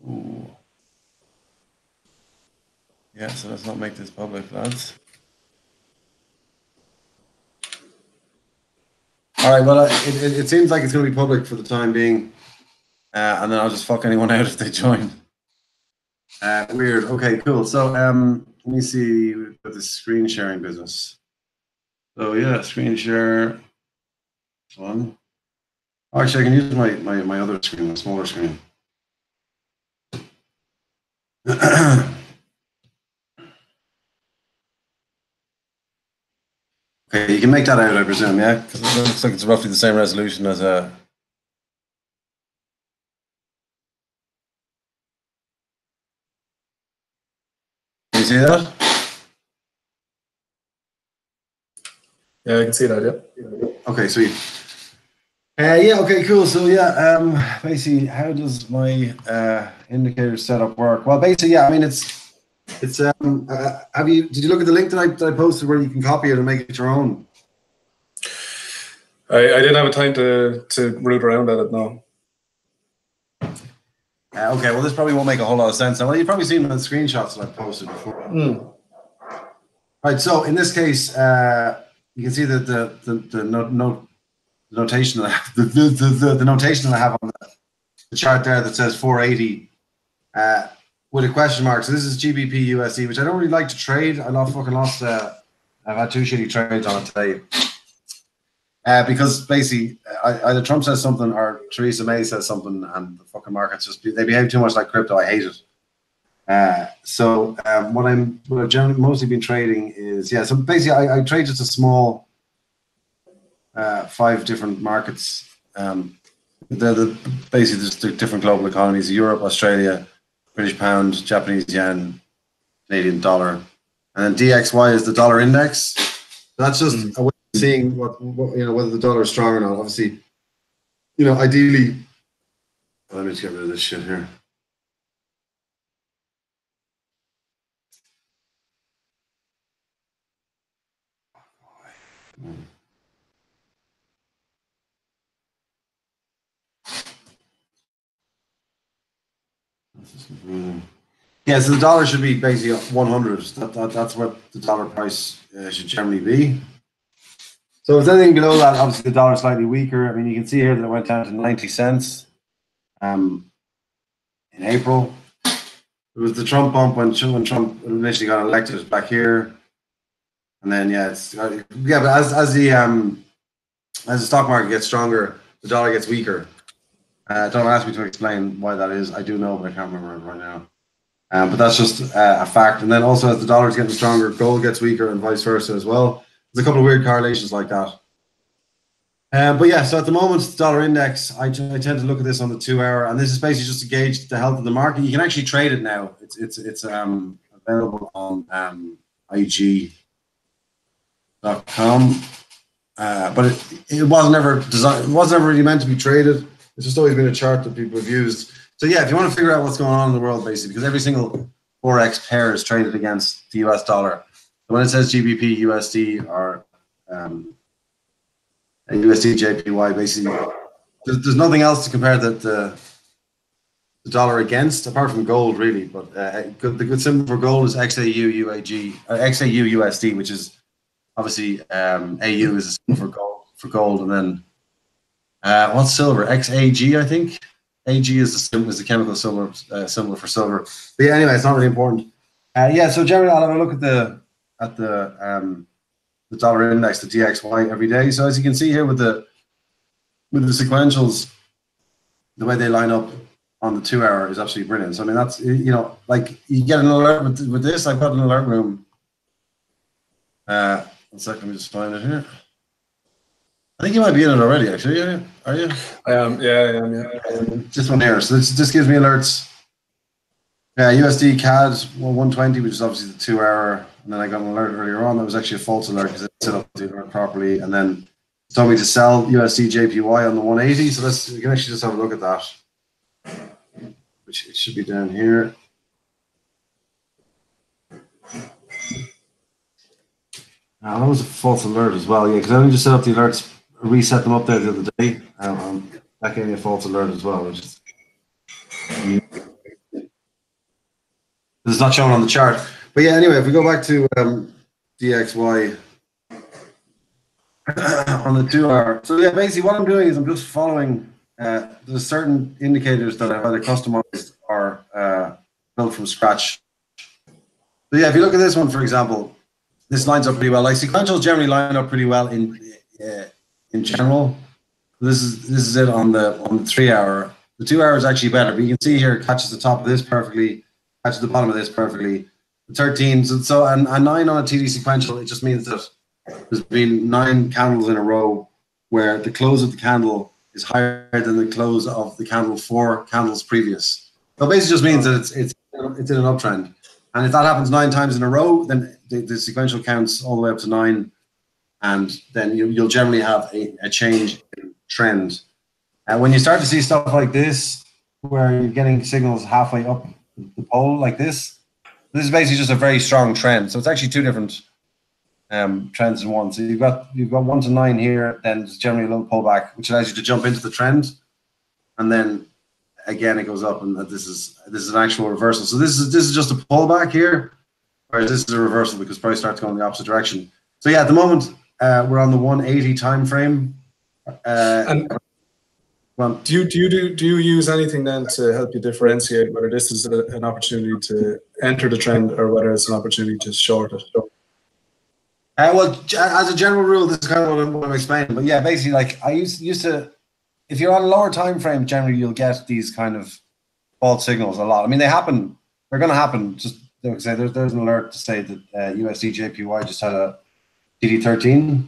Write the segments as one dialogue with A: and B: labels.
A: Ooh. Yeah, so let's not make this public, lads. All right, well, it seems like it's going to be public for the time being, and then I'll just fuck anyone out if they join. Weird. Okay, cool. So let me see with the screen sharing business. So yeah, screen share. One. Actually, I can use my other screen, my smaller screen. Okay, you can make that out, I presume, yeah? Because it looks like it's roughly the same resolution as a... Can you see that?
B: Yeah, I can see that, yeah.
A: Okay, sweet. Yeah, okay, cool. So yeah, basically, how does my indicator setup work? Well, basically, yeah, I mean, it's did you look at the link that I posted where you can copy it and make it your own?
B: I didn't have a time to root around at it now.
A: Okay, well, this probably won't make a whole lot of sense. Well, you've probably seen the screenshots that I've posted before. Right, so in this case, you can see that the notation that the notation that I have on the chart there that says 480 with a question mark. So this is GBP USD, which I don't really like to trade. I fucking lost. I've had 2 shitty trades on it today. Because basically either Trump says something or Theresa May says something, and the fucking markets they behave too much like crypto. I hate it. So what I've generally mostly been trading is so basically I trade just a small 5 different markets. They're basically just the different global economies: Europe, Australia, British pound, Japanese yen, Canadian dollar, and then DXY is the dollar index. That's just a way of seeing what whether the dollar is strong or not. Obviously, ideally. Let me just get rid of this shit here. Yeah, so the dollar should be basically 100. That's what the dollar price should generally be. So if anything below that, obviously the dollar is slightly weaker. I mean, you can see here that it went down to 90 cents in April. It was the Trump bump when Trump initially got elected back here, and then but as the stock market gets stronger, the dollar gets weaker. Don't ask me to explain why that is. I do know, but I can't remember it right now. But that's just a fact. And then also, as the dollar is getting stronger, gold gets weaker, and vice versa as well. There's a couple of weird correlations like that. But yeah, so at the moment, the dollar index, I tend to look at this on the 2-hour, and this is basically just to gauge the health of the market. You can actually trade it now. It's available on IG.com. But it wasn't ever designed. It wasn't ever really meant to be traded. It's just always been a chart that people have used. So yeah, if you want to figure out what's going on in the world, basically, because every single Forex pair is traded against the US dollar. So when it says GBP USD or USD JPY, basically, there's nothing else to compare the dollar against, apart from gold, really. But the good symbol for gold is XAU UAG or XAU USD, which is obviously AU is a symbol for gold, and then what's silver? XAG, I think. AG is the chemical symbol for silver. But yeah, anyway, it's not really important. So generally, I'll have a look at the dollar index, the DXY, every day. So as you can see here with the sequentials, the way they line up on the 2-hour is absolutely brilliant. So I mean, that's like you get an alert with this. I've got an alert room. 1 second, let me just find it here. I think you might be in it already, actually. Are you?
B: I am. Yeah, I am. Yeah.
A: This one here. So this gives me alerts. USD CAD 120, which is obviously the 2-hour. And then I got an alert earlier on that was actually a false alert because it set up the alert properly. And then it told me to sell USD JPY on the 180. So we can actually just have a look at that, which it should be down here. That was a false alert as well. Yeah, because I only just set up the alerts, reset them up there the other day. That gave me a false alert as well, which is It's not shown on the chart. But yeah, anyway, if we go back to DXY on the 2 hour. So yeah, basically what I'm doing is I'm just following, there's certain indicators that I've either customized or built from scratch. So yeah, if you look at this one, for example, this lines up pretty well. Like sequentials generally line up pretty well in general. This is it on the 3 hour. The 2 hour is actually better, but you can see here it catches the top of this perfectly, catches the bottom of this perfectly. The 13, so and 9 on a TD sequential, it just means that there's been 9 candles in a row where the close of the candle is higher than the close of the candle 4 candles previous. So it basically just means that it's in an uptrend. And if that happens 9 times in a row, then the sequential counts all the way up to 9, and then you'll generally have a change in trend. When you start to see stuff like this, where you're getting signals halfway up the pole like this is basically just a very strong trend. So it's actually 2 different trends in one. So you've got 1 to 9 here, then there's generally a little pullback, which allows you to jump into the trend, and then again it goes up, and this is an actual reversal. So this is just a pullback here, whereas this is a reversal because price starts going the opposite direction. So yeah, at the moment we're on the 180 time frame.
B: And do you use anything then to help you differentiate whether this is an opportunity to enter the trend or whether it's an opportunity to short it?
A: Well, as a general rule, this is kind of what I'm explaining. But yeah, basically, like I used to, if you're on a lower time frame, generally you'll get these kind of false signals a lot. I mean, they happen. They're going to happen. Just say there's an alert to say that USD JPY just had a TD13.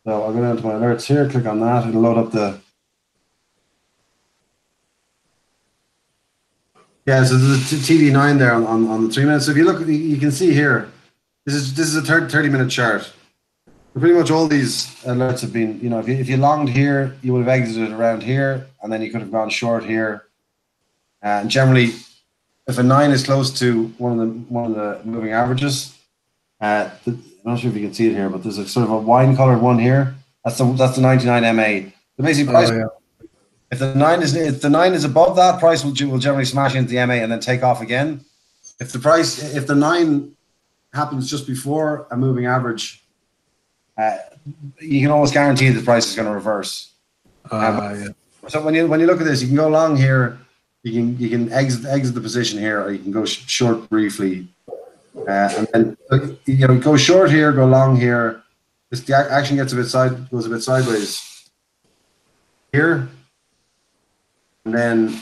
A: So I'll go down to my alerts here. Click on that. It'll load up the. Yeah, so there's a TD9 there on the 3 minutes. So if you look, you can see here. This is a 30-minute chart. Pretty much all these alerts have been, if you longed here, you would have exited around here, and then you could have gone short here. And generally, if a 9 is close to one of the moving averages, I'm not sure if you can see it here, but there's a sort of a wine-colored one here. That's the 99 MA. The basic price. If the 9 is above that, price will generally smash into the MA and then take off again. If the 9 happens just before a moving average, you can almost guarantee the price is going to reverse.
B: Yeah.
A: So when you look at this, you can go long here, you can exit the position here, or you can go short briefly, and then go short here, go long here. The action goes a bit sideways here, and then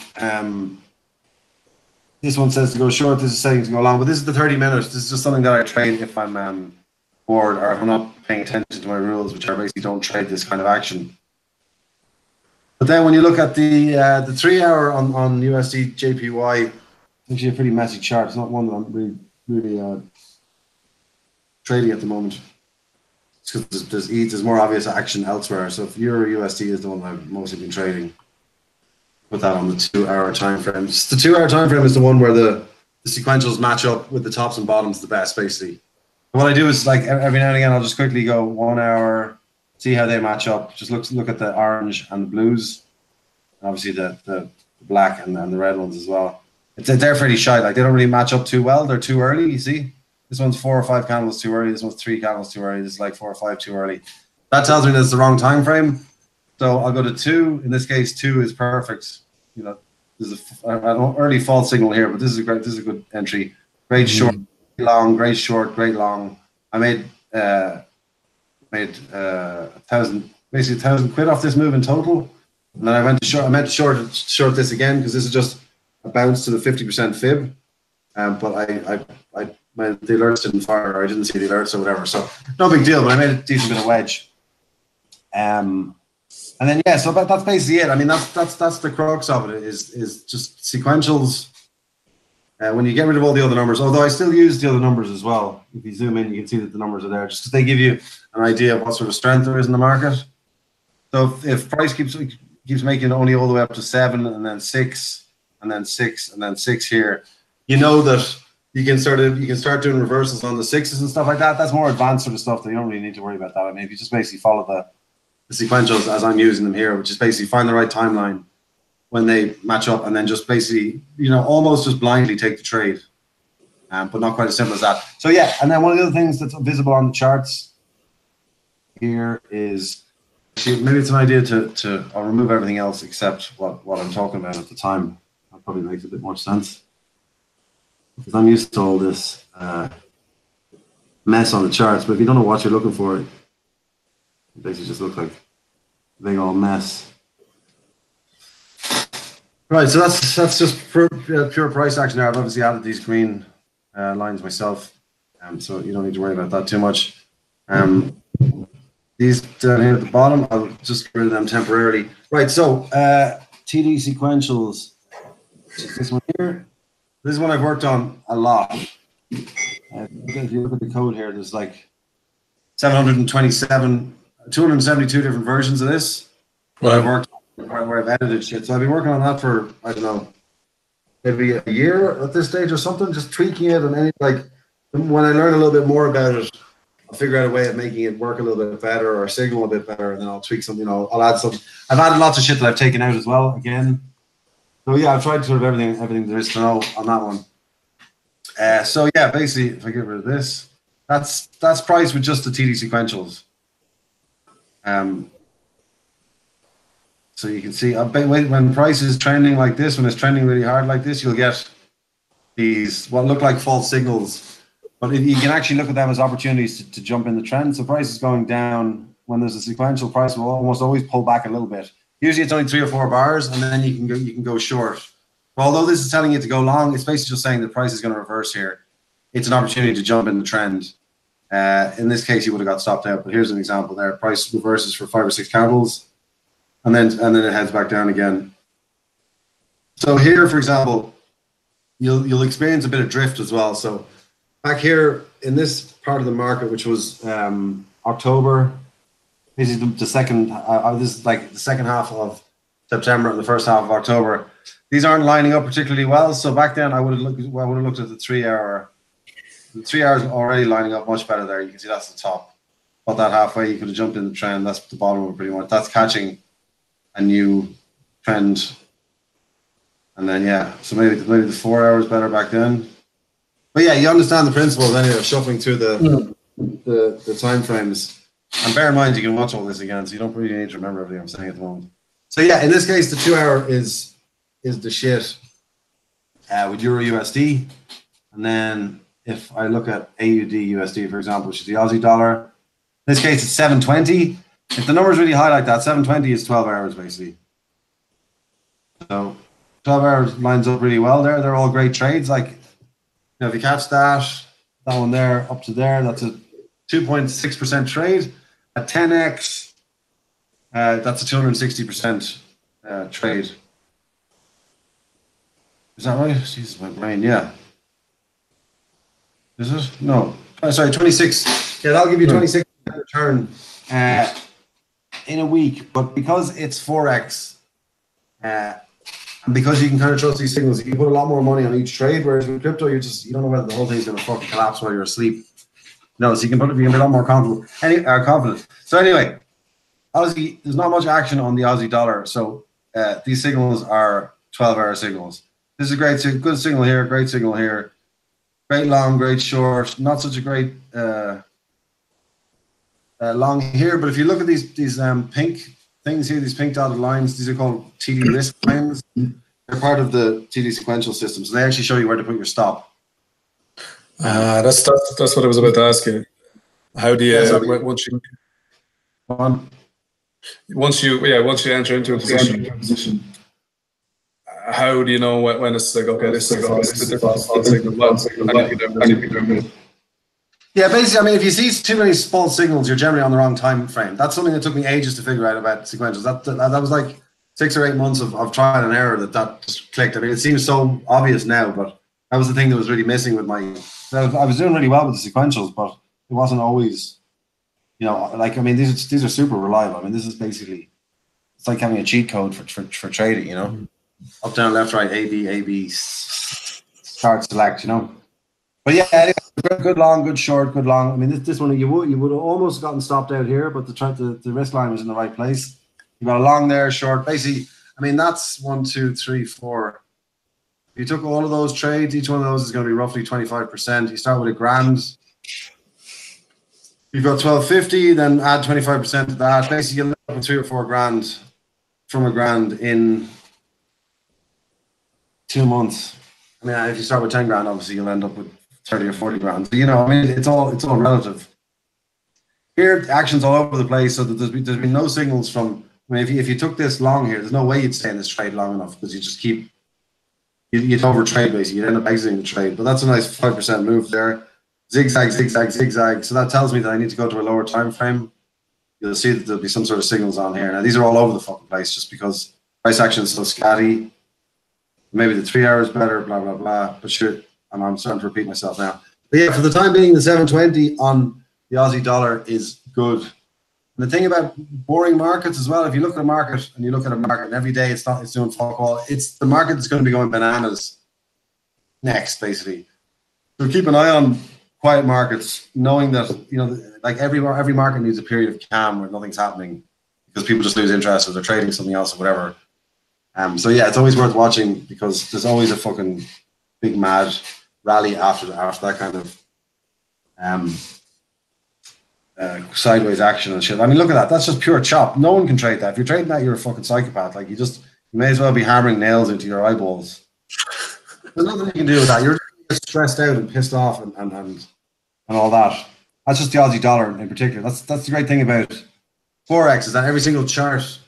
A: this one says to go short. This is saying to go long, but this is the 30 minutes. This is just something that I trade if I'm bored or if I'm not paying attention to my rules, which are basically don't trade this kind of action. But then when you look at the 3 hour on USD JPY, it's actually a pretty messy chart. It's not one that I'm really trading at the moment. It's because there's more obvious action elsewhere. So if Euro USD is the one I've mostly been trading. Put that on the 2 hour time frame. The 2 hour time frame is the one where the sequentials match up with the tops and bottoms the best, basically. And what I do is, like, every now and again, I'll just quickly go 1 hour, see how they match up. Just look at the orange and the blues, and obviously the black and the red ones as well. They're pretty shy. Like, they don't really match up too well. They're too early. You see, this one's 4 or 5 candles too early. This one's 3 candles too early. This is like 4 or 5 too early. That tells me that it's the wrong time frame. So I'll go to 2. In this case, 2 is perfect. There's an early false signal here, but this is a good entry. Great short, long, great short, great long. I made 1,000 quid off this move in total, and then I went to short. I meant to short this again because this is just a bounce to the 50% fib. But the alerts didn't fire, or I didn't see the alerts or whatever. So no big deal. But I made a decent bit of wedge. And then so that's basically it. I mean, that's the crux of it is just sequentials. When you get rid of all the other numbers, although I still use the other numbers as well. If you zoom in, you can see that the numbers are there, just because they give you an idea of what sort of strength there is in the market. So if price keeps making it only all the way up to 7, and then 6, and then 6, and then 6 here, you know that you can start doing reversals on the 6s and stuff like that. That's more advanced sort of stuff that you don't really need to worry about that. I mean, if you just basically follow the sequentials as I'm using them here, which is basically find the right timeline, when they match up, and then just basically, almost just blindly take the trade, but not quite as simple as that. So yeah, and then one of the other things that's visible on the charts here is, maybe it's an idea to I'll remove everything else except what I'm talking about at the time. That probably makes a bit more sense, because I'm used to all this mess on the charts, but if you don't know what you're looking for, it basically just looks like a big old mess. Right, so that's just pure price action there. I've obviously added these green lines myself, so you don't need to worry about that too much. These down here at the bottom, I'll just get rid of them temporarily. Right, so TD sequentials, this one here. This is one I've worked on a lot. If you look at the code here, there's like 272 different versions of this. Wow. I've worked where I've edited shit. So I've been working on that for, I don't know, maybe a year at this stage or something, just tweaking it. And when I learn a little bit more about it, I'll figure out a way of making it work a little bit better or signal a bit better, and then I'll tweak something, I'll add something. I've added lots of shit that I've taken out as well, again. So yeah, I've tried sort of everything there is to know on that one. So yeah, basically, if I get rid of this, that's price with just the TD sequentials. So you can see, when price is trending like this, when it's trending really hard like this, you'll get these what look like false signals, but you can actually look at them as opportunities to jump in the trend. So price is going down. When there's a sequential, price will almost always pull back a little bit. Usually it's only 3 or 4 bars, and then you can go short. But although this is telling you to go long, it's basically just saying the price is going to reverse here. It's an opportunity to jump in the trend. In this case, you would have got stopped out, but here's an example there. Price reverses for 5 or 6 candles, and then it heads back down again. So here, for example, you'll experience a bit of drift as well. So back here in this part of the market, which was October, this is the second. This is like the second half of September and the first half of October. These aren't lining up particularly well. So back then, I would have looked at the 3 hour. The 3 hours already lining up much better there. You can see that's the top. About that halfway, you could have jumped in the trend. That's the bottom of it pretty much. That's catching a new trend. And then yeah, so maybe the 4 hours better back then. But yeah, you understand the principles anyway of shuffling through the time frames. And bear in mind, you can watch all this again, so you don't really need to remember everything I'm saying at the moment. So yeah, in this case, the 2 hour is the shit with Euro USD. And then if I look at AUD USD, for example, which is the Aussie dollar, in this case, it's 720. If the number's really high like that, 720 is 12 hours basically. So 12 hours lines up really well there. They're all great trades. Like, if you catch that one there up to there, that's a 2.6% trade. At 10x, that's a 260% trade. Is that right? Jesus, my brain, yeah. Is it? No. Sorry, 26. Yeah, that'll give you 26% return in a week. But because it's Forex, and because you can kind of trust these signals, you can put a lot more money on each trade. Whereas with crypto, you don't know whether the whole thing's going to fucking collapse while you're asleep. No, so you can be a lot more confident. So anyway, Aussie, there's not much action on the Aussie dollar. So these signals are 12-hour signals. This is a good signal here, great signal here. Great long, great short, not such a great long here. But if you look at these pink things here, these pink dotted lines, these are called TD risk lines. They're part of the TD sequential system. So they actually show you where to put your stop.
B: That's what I was about to ask you. How do you once you enter into a position? How do you know when it's like, okay, this is a false signal?
A: Yeah, basically, I mean, if you see too many false signals, you're generally on the wrong time frame. That's something that took me ages to figure out about sequentials. That was like 6 or 8 months of trial and error that just clicked. I mean, it seems so obvious now, but that was the thing that was really missing with my. I was doing really well with the sequentials, but it wasn't always, like, I mean, these are super reliable. I mean, this is basically, it's like having a cheat code for trading, up, down, left, right, A, B, start, select, But yeah, anyway, good long, good short, good long. I mean, this one you would have almost gotten stopped out here, but the risk line was in the right place. You got a long there, short. Basically, I mean, that's 1, 2, 3, 4. If you took all of those trades, each one of those is going to be roughly 25%. You start with $1,000. You've got 1,250, then add 25% to that. Basically, you'll end up with 3 or 4 grand from $1,000 in 2 months. I mean, if you start with 10 grand, obviously you'll end up with 30 or 40 grand. So, I mean, it's all relative. Here, action's all over the place, so that there's been no signals from. I mean, if you took this long here, there's no way you'd stay in this trade long enough because you just keep you'd overtrade basically. You'd end up exiting the trade. But that's a nice 5% move there. Zigzag, zigzag, zigzag. So that tells me that I need to go to a lower time frame. You'll see that there'll be some sort of signals on here. Now these are all over the fucking place just because price action is so scatty. Maybe the 3 hours better, blah blah blah. But sure, I'm starting to repeat myself now. But yeah, for the time being, the 720 on the Aussie dollar is good. And the thing about boring markets as well, if you look at a market and you look at a market and every day it's doing fuck all, it's the market that's going to be going bananas next, basically. So keep an eye on quiet markets, knowing that, like every market needs a period of calm where nothing's happening because people just lose interest or they're trading something else or whatever. So yeah, it's always worth watching because there's always a fucking big mad rally after that kind of sideways action and shit. I mean, look at that. That's just pure chop. No one can trade that. If you're trading that, you're a fucking psychopath. Like you may as well be hammering nails into your eyeballs. There's nothing you can do with that. You're just stressed out and pissed off and all that. That's just the Aussie dollar in particular. That's the great thing about Forex is that every single chart,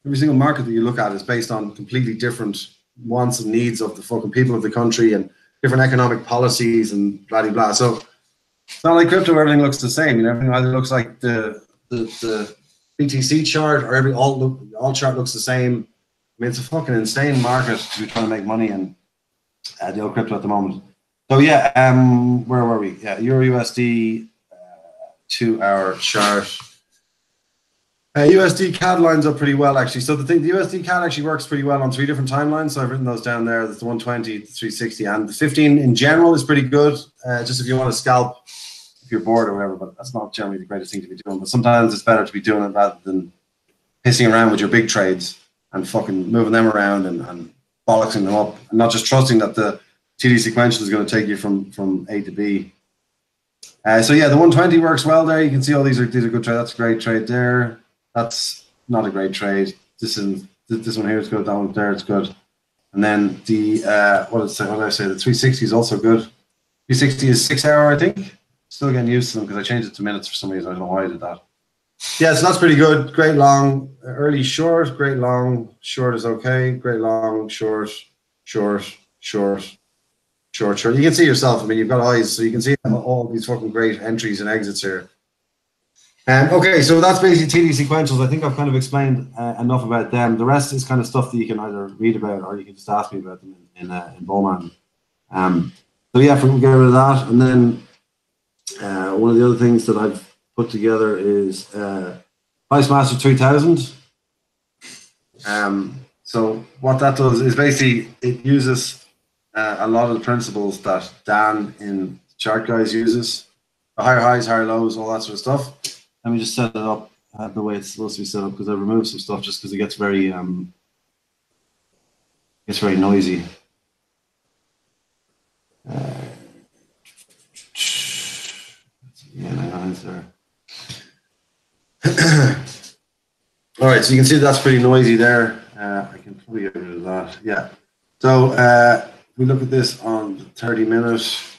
A: every single market that you look at is based on completely different wants and needs of the fucking people of the country and different economic policies and blah blah blah. So it's not like crypto. Everything looks the same. Everything either looks like the BTC chart or every all chart looks the same. I mean, it's a fucking insane market to be trying to make money in the old crypto at the moment. So yeah, where were we? Yeah, Euro USD 2 hour chart. USD CAD lines up pretty well actually. So the USD CAD actually works pretty well on 3 different timelines. So I've written those down there. There's the 120, the 360, and the 15 in general is pretty good. Just if you want to scalp, if you're bored or whatever, but that's not generally the greatest thing to be doing. But sometimes it's better to be doing it rather than pissing around with your big trades and fucking moving them around and bollocksing them up, and not just trusting that the TD sequential is going to take you from A to B. So yeah, the 120 works well there. You can see all these are good trades. That's a great trade there. That's not a great trade. This one here is good. That one there is good. And then the what did I say? The 360 is also good. 360 is 6 hour, I think. Still getting used to them because I changed it to minutes for some reason. I don't know why I did that. Yeah, so that's pretty good. Great long, early short. Great long, short is okay. Great long, short, short, short, short, short. You can see yourself. I mean, you've got eyes, so you can see all these fucking great entries and exits here. Okay, so that's basically TD sequentials. I think I've kind of explained enough about them. The rest is kind of stuff that you can either read about or you can just ask me about them in Bowman. So yeah, we get rid of that. And then one of the other things that I've put together is Price Master 3000. So what that does is basically it uses a lot of the principles that Dan in Chart Guys uses. The higher highs, higher lows, all that sort of stuff. Let me just set it up the way it's supposed to be set up because I removed some stuff just because it gets very noisy. There. All right, so you can see that's pretty noisy there. I can probably get rid of that. Yeah. So we look at this on the 30-minute.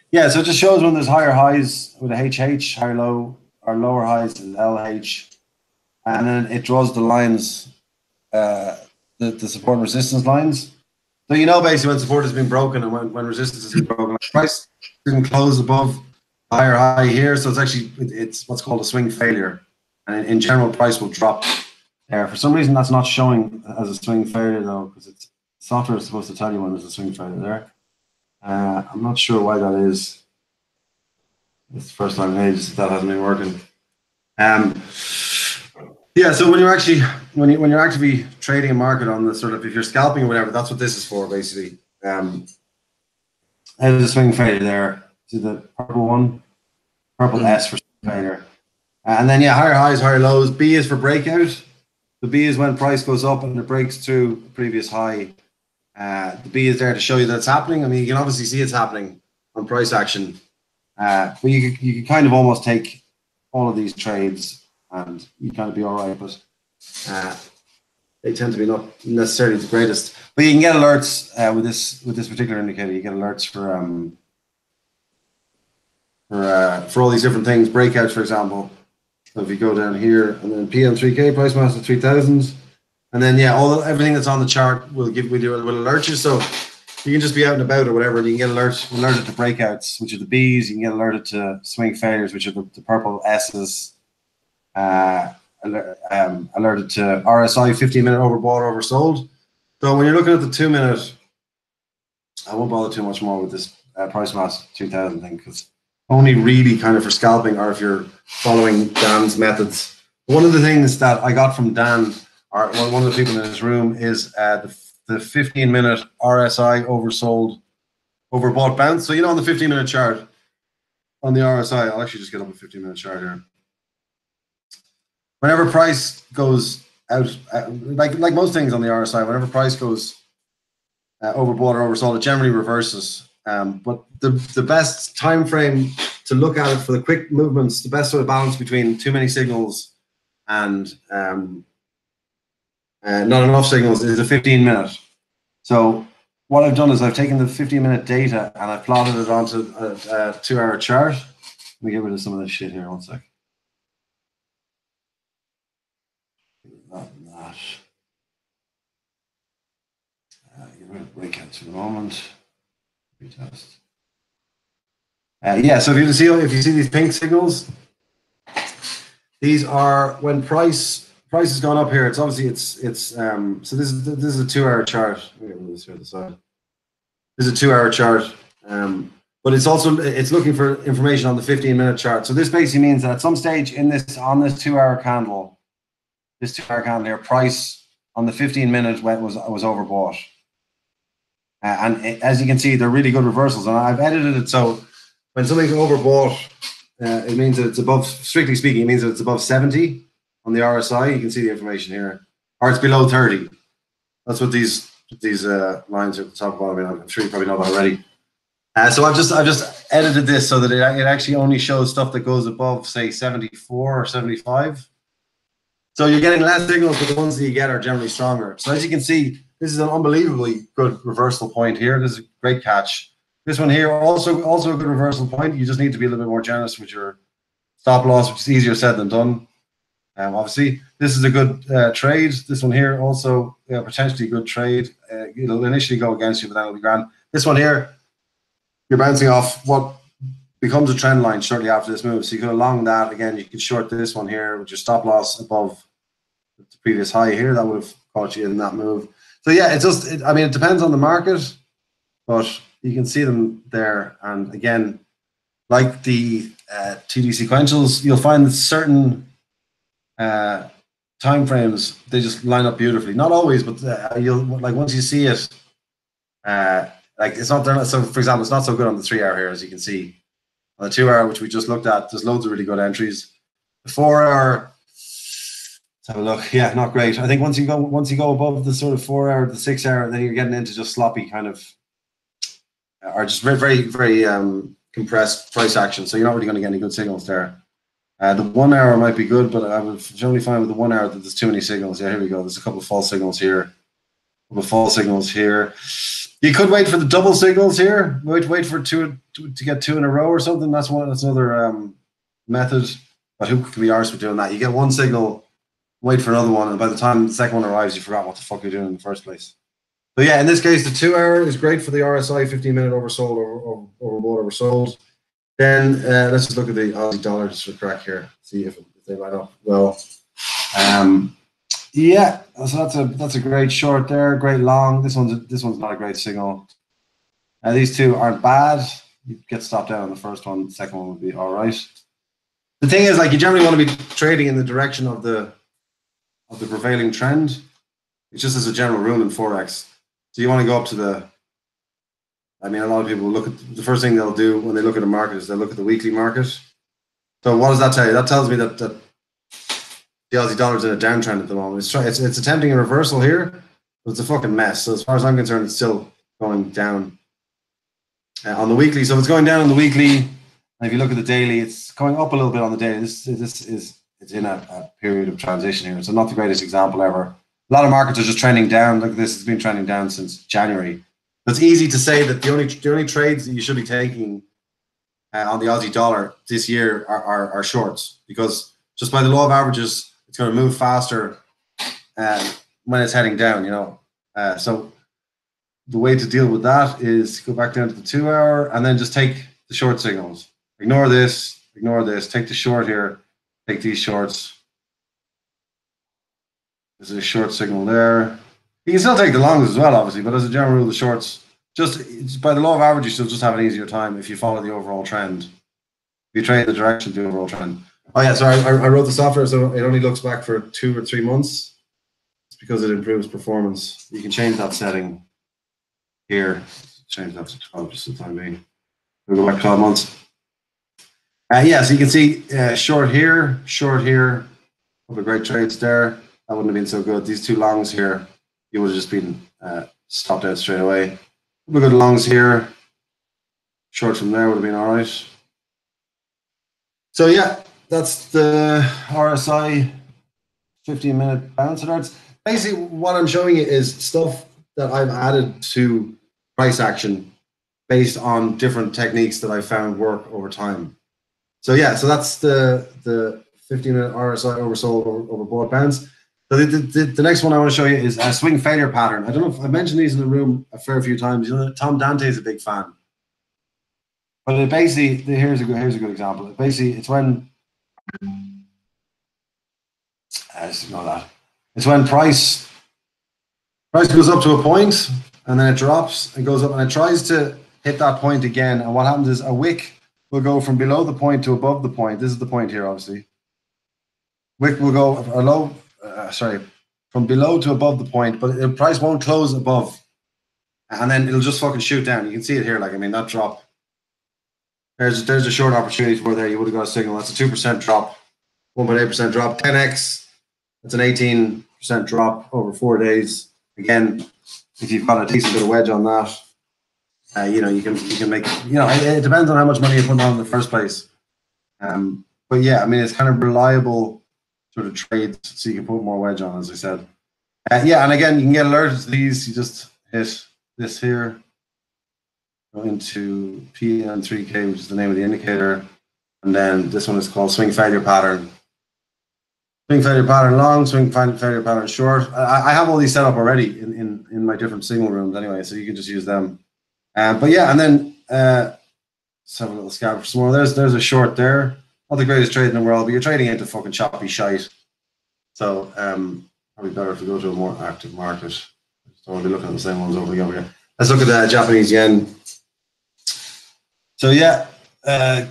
A: Yeah, so it just shows when there's higher highs with a HH, higher low, or lower highs with LH, and then it draws the lines, the support and resistance lines. So you know basically when support has been broken and when resistance has been broken, price didn't close above higher high here, so it's what's called a swing failure, and in general price will drop there. For some reason that's not showing as a swing failure though, because it's software is supposed to tell you when there's a swing failure there. I'm not sure why that is. It's the first time in ages that hasn't been working. Yeah, so when you're actively trading a market on the sort of, if you're scalping or whatever, that's what this is for basically. There's a swing failure there. See the purple one? Purple S for swing failure. And then yeah, higher highs, higher lows. B is for breakout. The B is when price goes up and it breaks through the previous high. The B is there to show you that it's happening. I mean, you can obviously see it's happening on price action, but you can kind of almost take all of these trades and you kind of be all right. But they tend to be not necessarily the greatest. But you can get alerts with this particular indicator. You get alerts for all these different things, breakouts, for example. So if you go down here and then PM3K price master 3000, and then everything that's on the chart will alert you. So you can just be out and about or whatever, and you can get alerted to breakouts, which are the Bs. You can get alerted to swing failures, which are the purple S's. Alerted to RSI 15-minute overbought, oversold. So when you're looking at the 2-minute, I won't bother too much more with this price master 2000 thing, because only really kind of for scalping or if you're following Dan's methods. One of the things that I got from Dan, or one of the people in this room, is the 15-minute RSI oversold, overbought bounce. So, on the 15-minute chart, on the RSI, I'll actually just get up a 15-minute chart here. Whenever price goes out, like most things on the RSI, whenever price goes overbought or oversold, it generally reverses. But the best time frame to look at it for the quick movements, the best sort of balance between too many signals and not enough signals is a 15-minute. So what I've done is I've taken the 15-minute data and I've plotted it onto a 2-hour chart. Let me get rid of some of this shit here, one sec. Get rid of breakouts for the moment. Retest. So if you see these pink signals, these are when price has gone up here. It's obviously so this is a 2-hour chart. Let me get this here on the side. This is a 2-hour chart, but it's looking for information on the 15-minute chart. So this basically means that at some stage on this 2-hour candle, here, price on the 15-minute was overbought. And as you can see, they're really good reversals. And I've edited it so when something's overbought, it means that it's above, strictly speaking, it means that it's above 70 on the RSI. You can see the information here. Or it's below 30. That's what these lines are at the top of. I mean, I'm sure you probably know that already. So I've just edited this so that it actually only shows stuff that goes above, say, 74 or 75. So you're getting less signals, but the ones that you get are generally stronger. So as you can see, this is an unbelievably good reversal point here. This is a great catch. This one here, also a good reversal point. You just need to be a little bit more generous with your stop loss, which is easier said than done. Obviously, this is a good trade. This one here, also potentially a good trade. It'll initially go against you, but then it'll be grand. This one here, you're bouncing off what becomes a trend line shortly after this move. So you could along that. Again, you could short this one here with your stop loss above the previous high here. That would have caught you in that move. So yeah, it depends on the market, but you can see them there. And again, like the 2D sequentials, you'll find that certain time frames, they just line up beautifully. Not always, but you'll once you see it, so for example, it's not so good on the 3-hour here, as you can see. On the 2-hour, which we just looked at, there's loads of really good entries. The 4-hour, let's have a look. Yeah, not great. I think once you go above the sort of 4-hour, the 6-hour, then you're getting into just sloppy kind of, or just very, very, very compressed price action. So you're not really going to get any good signals there. The 1-hour might be good, but I would generally find with the 1-hour that there's too many signals. Yeah, here we go. There's a couple of false signals here. A couple of false signals here. You could wait for the double signals here. Wait for two to get 2 in a row or something. That's another method. But who can be arsed with doing that? You get one signal, wait for another one, and by the time the second one arrives, you forgot what the fuck you're doing in the first place. So yeah, in this case, the 2-hour is great for the RSI, 15-minute oversold or overbought, oversold. Then let's just look at the Aussie dollar just for crack here. See if they line up well. Yeah, so that's a great short there, great long. This one's not a great signal. These two aren't bad. You get stopped out on the first one. The second one would be all right. The thing is, you generally want to be trading in the direction of the prevailing trend. It's just as a general rule in Forex. So you want to go up to a lot of people look at the first thing they'll do when they look at a market is they'll look at the weekly market. So what does that tell you? That tells me that the Aussie dollar's in a downtrend at the moment. It's attempting a reversal here, but it's a fucking mess. So as far as I'm concerned, it's still going down on the weekly. So it's going down on the weekly. And if you look at the daily, it's going up a little bit on the daily. This is it's in a period of transition here. So not the greatest example ever. A lot of markets are just trending down. Look at this; it's been trending down since January. It's easy to say that the only trades that you should be taking on the Aussie dollar this year are shorts, because just by the law of averages, it's going to move faster when it's heading down. So the way to deal with that is go back down to the 2 hour and then just take the short signals. Ignore this, take the short here, take these shorts. There's a short signal there. You can still take the longs as well, obviously, but as a general rule, the shorts, just by the law of averages, you'll just have an easier time if you follow the overall trend. If you trade the direction of the overall trend. Oh yeah, sorry, I wrote the software, so it only looks back for 2 or 3 months. It's because it improves performance. You can change that setting here. Change that to 12 just for the time being. We'll go back 12 months. Yeah, so you can see short here. Couple of great trades there. That wouldn't have been so good. These 2 longs here, you would have just been stopped out straight away. Couple of good longs here. Short from there would have been all right. So yeah, that's the RSI 15-minute bounce alerts. Basically, what I'm showing you is stuff that I've added to price action based on different techniques that I found work over time. So yeah, so that's the 15-minute RSI oversold, overbought bounce. So the next one I want to show you is a swing failure pattern. I don't know if I mentioned these in the room a fair few times. Tom Dante is a big fan. But it basically, here's a good example. It's when just ignore that. It's when price goes up to a point and then it drops and goes up and it tries to hit that point again. And what happens is a wick will go from below the point to above the point. This is the point here, obviously. Wick will go from below to above the point, but the price won't close above. And then it'll just fucking shoot down. You can see it here. That drop. There's a short opportunity for there. You would have got a signal. That's a 2% drop, 1.8% drop, 10x. That's an 18% drop over 4 days. Again, if you've got a decent bit of wedge on that, you can make. It depends on how much money you're putting on in the first place. But yeah, it's kind of reliable sort of trades, so you can put more wedge on, as I said. Yeah, and again, you can get alerted to these. You just hit this here. Go into PN3K, which is the name of the indicator, and then this one is called swing failure pattern. Swing failure pattern long, swing failure pattern short. I have all these set up already in my different signal rooms anyway, so you can just use them. But yeah, and then let's have a little scan for some more. There's a short there. Not the greatest trade in the world, but you're trading into fucking choppy shite. So probably better if we go to a more active market. Don't want to be looking at the same ones over again. Let's look at the Japanese yen. So yeah,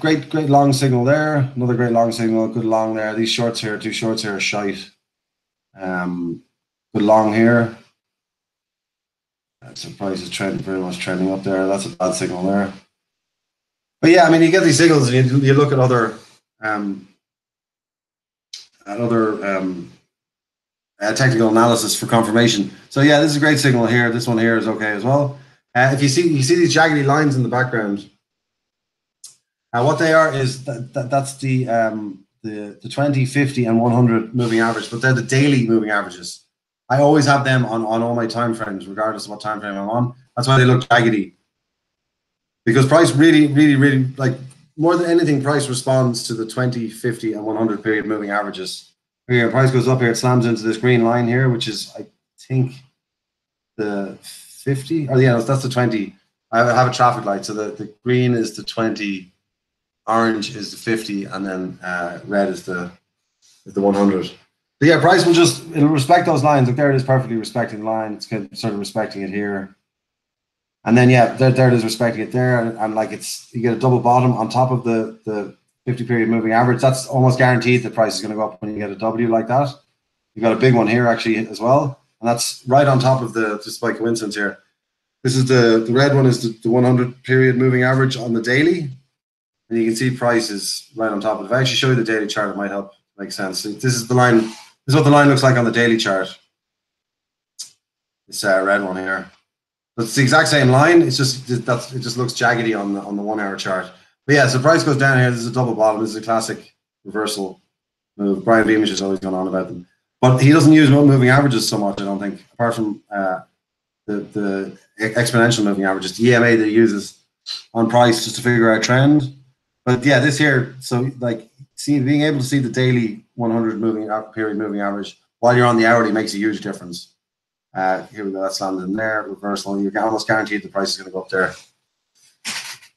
A: great long signal there. Another great long signal, good long there. These shorts here, 2 shorts here are shite. Good long here. So price is very much trending up there. That's a bad signal there. But yeah, you get these signals and you look at other technical analysis for confirmation. So yeah, this is a great signal here. This one here is okay as well. If you see these jaggedy lines in the background, what they are is that's the 20, 50, and 100 moving average, but they're the daily moving averages. I always have them on all my time frames, regardless of what time frame I'm on. That's why they look jaggedy. Because price really, more than anything, price responds to the 20, 50, and 100 period moving averages. Here, price goes up here, it slams into this green line here, which is, I think, the 50. Oh yeah, that's the 20. I have a traffic light, so the green is the 20, orange is the 50, and then red is the 100. So yeah, price it'll respect those lines. Look, there it is, perfectly respecting the line. It's sort of respecting it here. And then yeah, there it is, respecting it there, and you get a double bottom on top of the 50 period moving average. That's almost guaranteed the price is going to go up when you get a W like that. You've got a big one here actually as well, and that's right on top of just by coincidence here. This is the red one is the 100 period moving average on the daily, and you can see price is right on top of it. If I actually show you the daily chart, it might help make sense. So this is the line This is what the line looks like on the daily chart. This red one here. It's the exact same line. It's just it just looks jaggedy on the 1 hour chart. But yeah, so price goes down here. This is a double bottom. This is a classic reversal move. Brian Beamish is always going on about them, but he doesn't use moving averages so much, I don't think, apart from the exponential moving averages, the EMA that he uses on price just to figure out trend. But yeah, this here, so like being able to see the daily 100 period moving average while you're on the hourly makes a huge difference. Here we go, that's landed in there, reversal. You're almost guaranteed the price is going to go up there.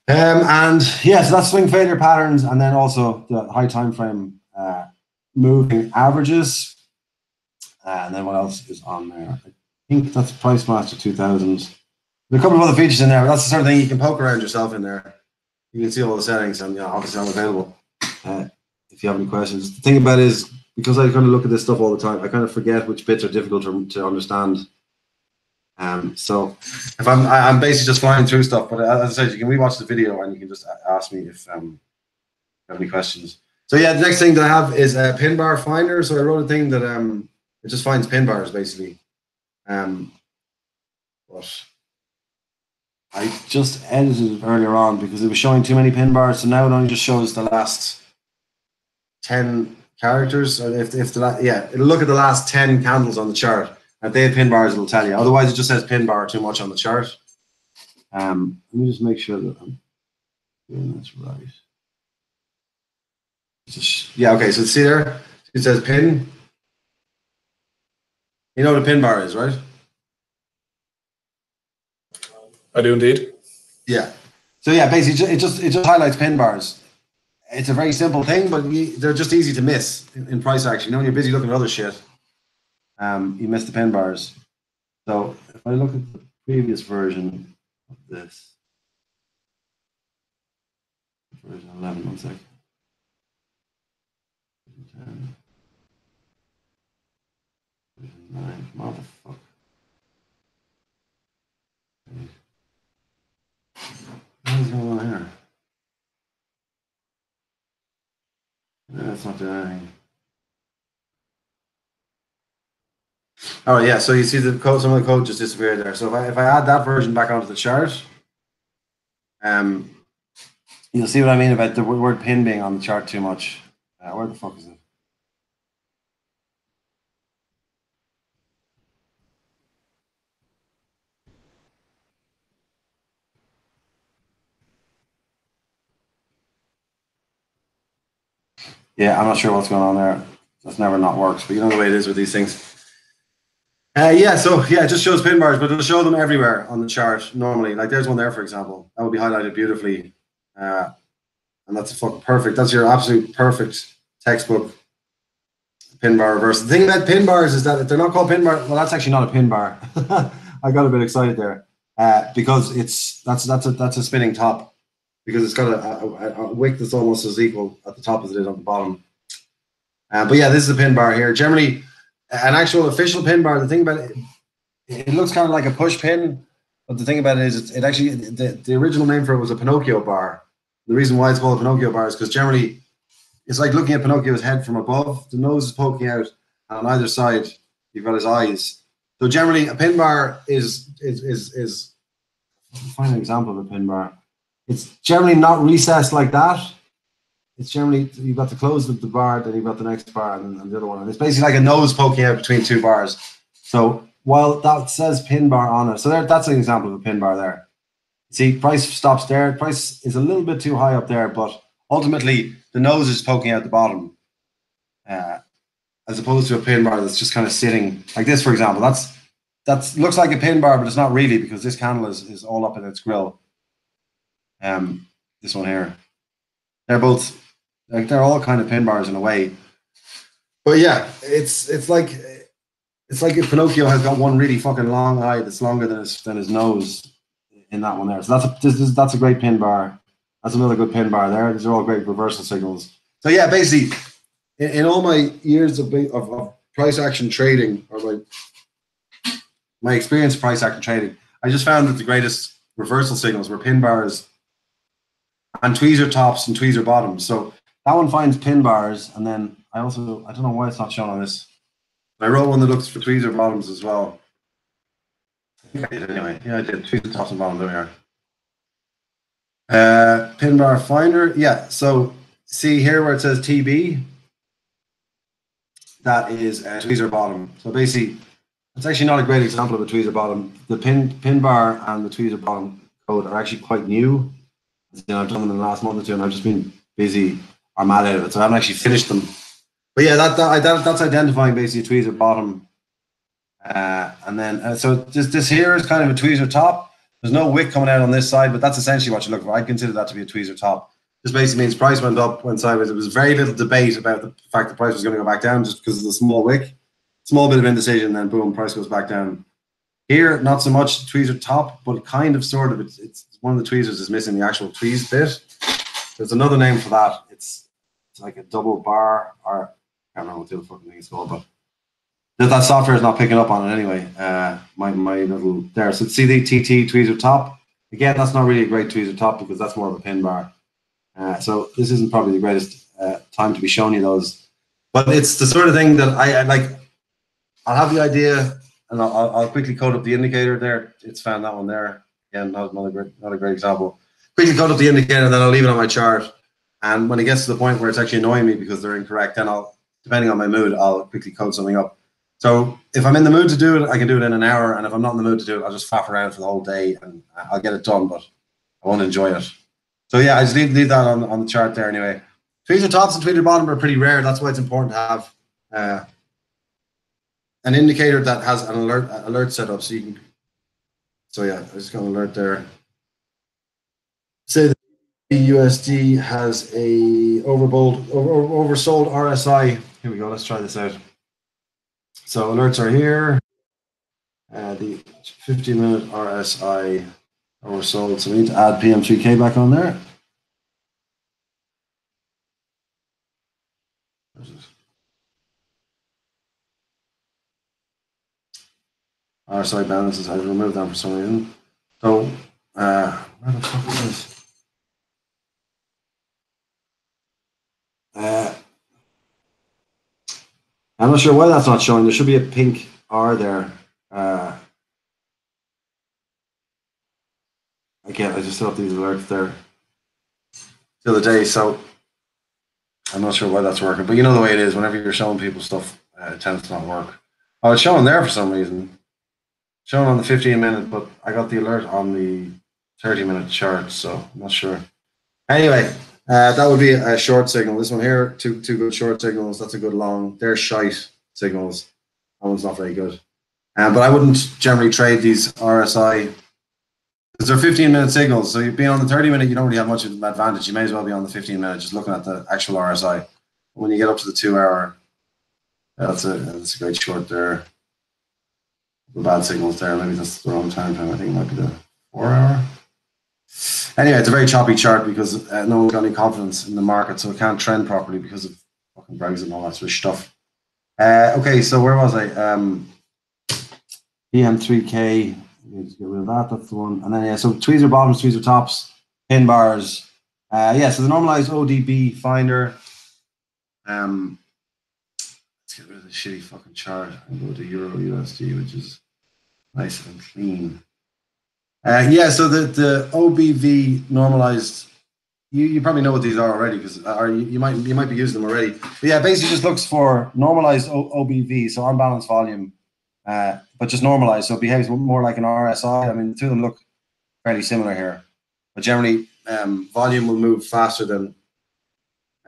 A: And yeah, so that's swing failure patterns, and then also the high time frame moving averages. And then what else is on there? I think that's Price Master 2000. There's a couple of other features in there, but that's the sort of thing you can poke around yourself in there. You can see all the settings, and obviously I'm available if you have any questions. The thing about it is, because I kind of look at this stuff all the time, I kind of forget which bits are difficult to understand. So if I'm basically just flying through stuff, but as I said, you can rewatch the video and you can just ask me if you have any questions. So yeah, the next thing that I have is a pin bar finder. So I wrote a thing that it just finds pin bars basically. But I just edited it earlier on because it was showing too many pin bars. So now it only just shows the last 10 characters. Or it'll look at the last 10 candles on the chart. If they have pin bars, it'll tell you. Otherwise, it just says pin bar too much on the chart. Let me just make sure that I'm doing this right. Yeah, okay, so see there? It says pin. You know what a pin bar is, right?
B: I do indeed.
A: Yeah. So yeah, basically, it just highlights pin bars. It's a very simple thing, but they're just easy to miss in price action. You know, when you're busy looking at other shit, you miss the pin bars. So if I look at the previous version of this, version 11, 1 second. 10, version 9, what the fuck? What is going on here? That's not doing anything. Oh yeah, so you see the code. Some of the code just disappeared there. So if I add that version back onto the chart, you'll see what I mean about the word pin being on the chart too much. Where the fuck is it? Yeah, I'm not sure what's going on there. That's never not works, but you know the way it is with these things. Yeah, so yeah, it just shows pin bars, but it'll show them everywhere on the chart normally. Like there's one there, for example. That would be highlighted beautifully. And that's a fucking perfect. That's your absolute perfect textbook pin bar reverse. The thing about pin bars is that if they're not called pin bar, well, that's actually not a pin bar. I got a bit excited there because that's a spinning top, because it's got a wick that's almost as equal at the top as it is on the bottom. But yeah, this is a pin bar here. Generally, an actual official pin bar, the thing about it, it looks kind of like a push pin, but the thing about it is it actually, the original name for it was a Pinocchio bar. The reason why it's called a Pinocchio bar is because generally it's like looking at Pinocchio's head from above. The nose is poking out, and on either side you've got his eyes. So generally a pin bar is find an example of a pin bar. It's generally not recessed like that. It's generally, you've got to close the bar, then you've got the next bar, and the other one. And it's basically like a nose poking out between two bars. So while that says pin bar on it, so that's an example of a pin bar there. See, price stops there. Price is a little bit too high up there, but ultimately the nose is poking out the bottom, as opposed to a pin bar that's just kind of sitting like this, for example. That looks like a pin bar, but it's not really, because this candle is all up in its grill. This one here, they're both, like, they're all kind of pin bars in a way. But yeah, it's like if Pinocchio has got one really fucking long eye that's longer than his nose in that one there. So that's a great pin bar. That's another good pin bar there. These are all great reversal signals. So yeah, basically, in all my years of price action trading, or my experience of price action trading, I just found that the greatest reversal signals were pin bars and tweezer tops and tweezer bottoms. So that one finds pin bars, and then I don't know why it's not shown on this. I wrote one that looks for tweezer bottoms as well. I did anyway. Yeah, I did. Tweezer tops and bottoms. There we are. Pin bar finder. Yeah. So see here where it says TB. That is a tweezer bottom. So basically, it's actually not a great example of a tweezer bottom. The pin bar and the tweezer bottom code are actually quite new. I've done them in the last month or two, and I've just been busy or mad out of it, so I haven't actually finished them. But yeah, that's identifying basically a tweezer bottom, and then so this here is kind of a tweezer top. There's no wick coming out on this side, but that's essentially what you're looking for. I'd consider that to be a tweezer top. This basically means price went up, went sideways. There was very little debate about the fact the price was going to go back down just because of the small wick. Small bit of indecision, then boom, price goes back down. Here, not so much tweezer top, but kind of sort of. It's one of the tweezers is missing the actual tweeze bit. There's another name for that. It's like a double bar, or I don't know what the other fucking thing is called, but that software is not picking up on it anyway. My little there. So see the TT tweezer top. Again, that's not really a great tweezer top because that's more of a pin bar. So this isn't probably the greatest time to be showing you those, but it's the sort of thing that I like. I'll have the idea, and I'll quickly code up the indicator there. It's found that one there. Again, not a great example. Quickly code up the indicator, and then I'll leave it on my chart. And when it gets to the point where it's actually annoying me because they're incorrect, then I'll, depending on my mood, I'll quickly code something up. So if I'm in the mood to do it, I can do it in an hour. And if I'm not in the mood to do it, I'll just faff around for the whole day and I'll get it done, but I won't enjoy it. So yeah, I just leave that on the chart there anyway. Tweezer tops and tweezer bottom are pretty rare. That's why it's important to have an indicator that has an alert set up so you can. So yeah, I just got an alert there. Say the USD has a oversold RSI. Here we go. Let's try this out. So alerts are here. The 15-minute RSI oversold. So we need to add PM3K back on there. RSI balances. I removed them for some reason. So where the fuck is this? I'm not sure why that's not showing. There should be a pink R there. Again, I just set up these alerts there the other day, so I'm not sure why that's working. But you know the way it is. Whenever you're showing people stuff, it tends to not work. Oh, it's showing there for some reason. Showing on the 15-minute, but I got the alert on the 30-minute chart, so I'm not sure. Anyway, that would be a short signal. This one here, two good short signals. That's a good long. They're shite signals. That one's not very good. But I wouldn't generally trade these RSI because they're 15-minute signals. So being on the 30-minute, you don't really have much of an advantage. You may as well be on the 15-minute, just looking at the actual RSI. When you get up to the 2-hour, that's a great short there. The bad signals there. Maybe that's the wrong time frame. I think it might be the 4-hour. Anyway, it's a very choppy chart because no one's got any confidence in the market, so it can't trend properly because of fucking Brexit and all that sort of stuff. Okay, so where was I? PM3K. Let's get rid of that. That's the one. And then yeah, so tweezer bottoms, tweezer tops, pin bars. Yeah, so the normalized ODB finder. Let's get rid of the shitty fucking chart and go to Euro USD, which is nice and clean. Yeah, so the OBV normalized, you probably know what these are already because you might be using them already. But yeah, basically just looks for normalized OBV, so unbalanced volume, but just normalized, so it behaves more like an RSI. I mean, the two of them look fairly similar here, but generally volume will move faster than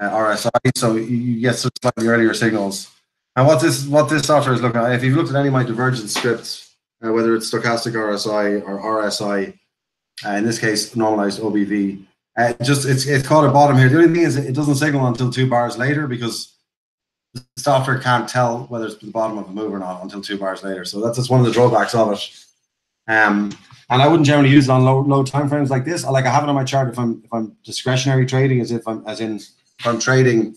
A: RSI, so you get slightly earlier signals. And what this software is looking at, if you've looked at any of my divergence scripts, whether it's stochastic RSI or RSI, in this case, normalized OBV, it's called a bottom here. The only thing is it doesn't signal until 2 bars later because the software can't tell whether it's the bottom of a move or not until 2 bars later. So that's just one of the drawbacks of it. And I wouldn't generally use it on low time frames like this. I have it on my chart if I'm discretionary trading, as if I'm trading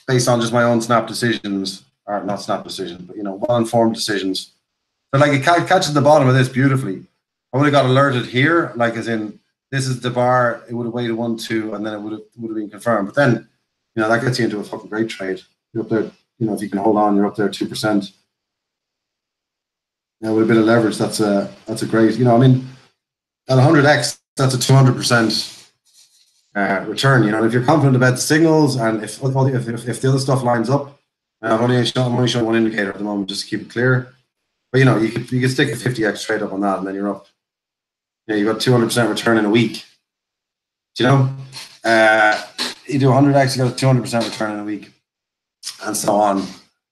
A: based on just my own snap decisions, or not snap decisions, but well-informed decisions. But like it catches the bottom of this beautifully. I would have got alerted here, like as in this is the bar. It would have waited 1, 2, and then it would have been confirmed. But then, that gets you into a fucking great trade. You're up there, if you can hold on, you're up there 2%. With a bit of leverage, that's a great, at 100x, that's a 200% return. If you're confident about the signals and if the other stuff lines up, I'm only showing one indicator at the moment just to keep it clear. But you could stick a 50x trade up on that, and then you're up. You've got 200% return in a week. You do 100x, you got a 200% return in a week, and so on,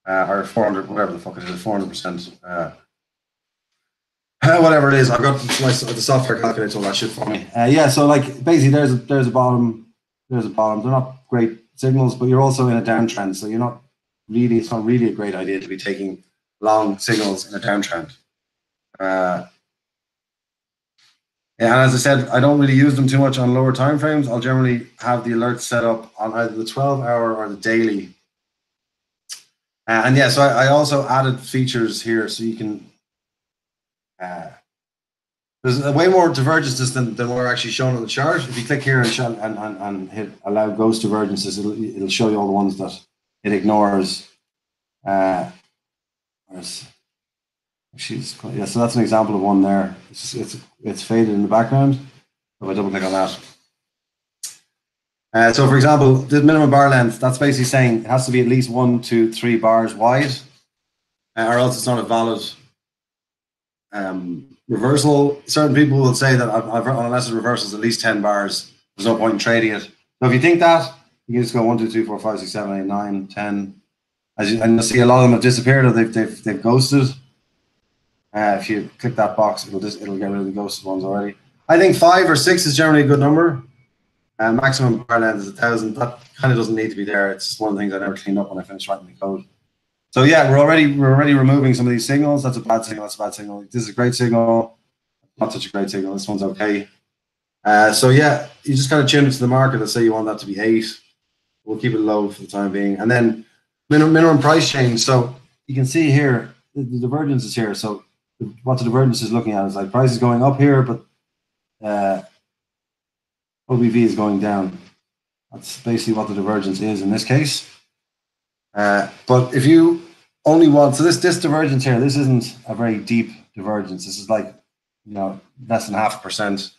A: or 400, whatever the fuck it is, 400%. Whatever it is, I've got the software calculates all that shit for me. So like basically, there's a bottom. They're not great signals, but you're also in a downtrend, so it's not really a great idea to be taking long signals in a downtrend. And as I said, I don't really use them too much on lower time frames. I'll generally have the alerts set up on either the 12-hour or the daily. So I also added features here so you can. There's way more divergences than what are actually shown on the chart. If you click here and hit allow ghost divergences, it'll show you all the ones that it ignores. So that's an example of one there. It's faded in the background. If I double click on that. So for example, the minimum bar length, that's basically saying it has to be at least 1, 2, 3 bars wide, or else it's not a valid reversal. Certain people will say that unless it reverses at least 10 bars, there's no point in trading it. So if you think that, you can just go 1, 2, 3, 4, 5, 6, 7, 8, 9, 10. And you'll see a lot of them have disappeared or they've ghosted. If you click that box, it'll get rid of the ghosted ones already. I think 5 or 6 is generally a good number. Maximum bar length is 1,000. That kind of doesn't need to be there. It's just one of the things I never cleaned up when I finished writing the code. So yeah, we're already removing some of these signals. That's a bad signal. That's a bad signal. This is a great signal. Not such a great signal. This one's okay. So yeah, you just kind of tune it to the market and say you want that to be 8. We'll keep it low for the time being. And then minimum price change. So you can see here the divergence is here. So what the divergence is looking at is like price is going up here, but OBV is going down. That's basically what the divergence is in this case. But if you only want, so this divergence here, this isn't a very deep divergence. This is like, less than 0.5%.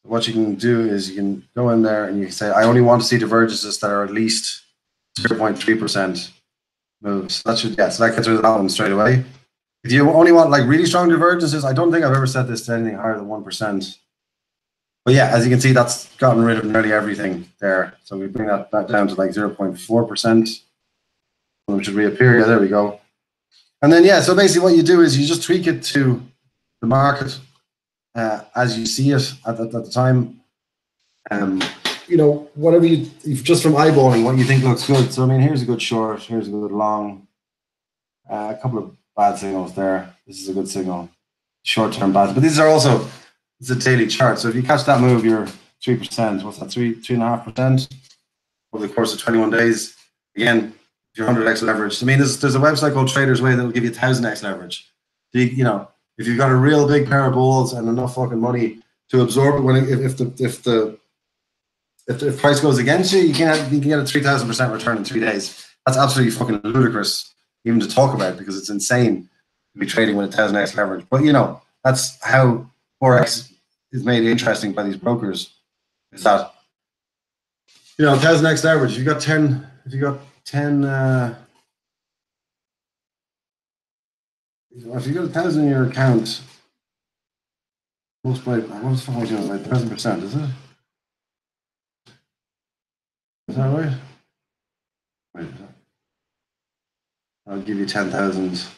A: What you can do is you can go in there and you can say, I only want to see divergences that are at least 0.3% moves. So that gets rid of that one straight away. If you only want like really strong divergences, I don't think I've ever set this to anything higher than 1%. But yeah, as you can see, that's gotten rid of nearly everything there. So we bring that down to like 0.4%, which should reappear. Yeah, there we go. And then, yeah, so basically what you do is you just tweak it to the market as you see it at the time. Whatever just from eyeballing what you think looks good. So, I mean, here's a good short, here's a good long. A couple of bad signals there. This is a good signal. Short-term bad. But these are also, it's a daily chart. So if you catch that move, you're 3%. What's that, 3.5% over the course of 21 days? Again, if you're 100x leverage. I mean, there's a website called Traders Way that will give you 1,000x leverage. So if you've got a real big pair of balls and enough fucking money to absorb it, if price goes against you, you can get a 3,000% return in 3 days. That's absolutely fucking ludicrous even to talk about because it's insane to be trading with 1,000x leverage. But that's how Forex is made interesting by these brokers. Is that 1,000x leverage? If you got 10, if you got 1,000 in your account, what the fuck am I doing? Like 1,000%, is it? Is that right? Wait, I'll give you $10,000.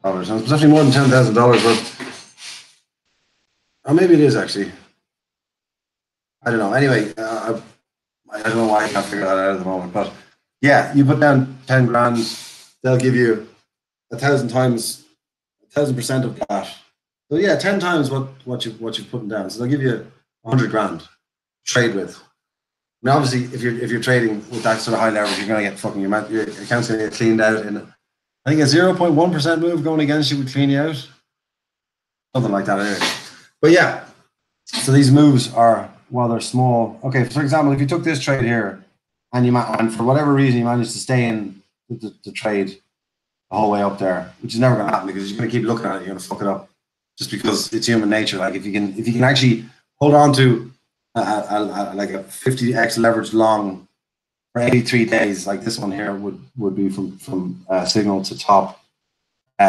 A: It's actually more than $10,000 worth. Oh, maybe it is actually. I don't know. Anyway, I don't know why I can't figure that out at the moment. But yeah, you put down 10 grand, they'll give you 1,000% of that. So yeah, 10 times what you're putting down. So they'll give you 100 grand to trade with. Now, obviously, if you're trading with that sort of high leverage, you're going to get fucking your account's going to get cleaned out. In I think a 0.1% move going against you would clean you out, something like that. Anyway. But yeah, so these moves are, while they're small. Okay, for example, if you took this trade here and for whatever reason you managed to stay in the trade the whole way up there, which is never going to happen because you're going to keep looking at it, you're going to fuck it up, just because it's human nature. Like if you can actually hold on to like a 50x leverage long for 83 days, like this one here would be from signal to top,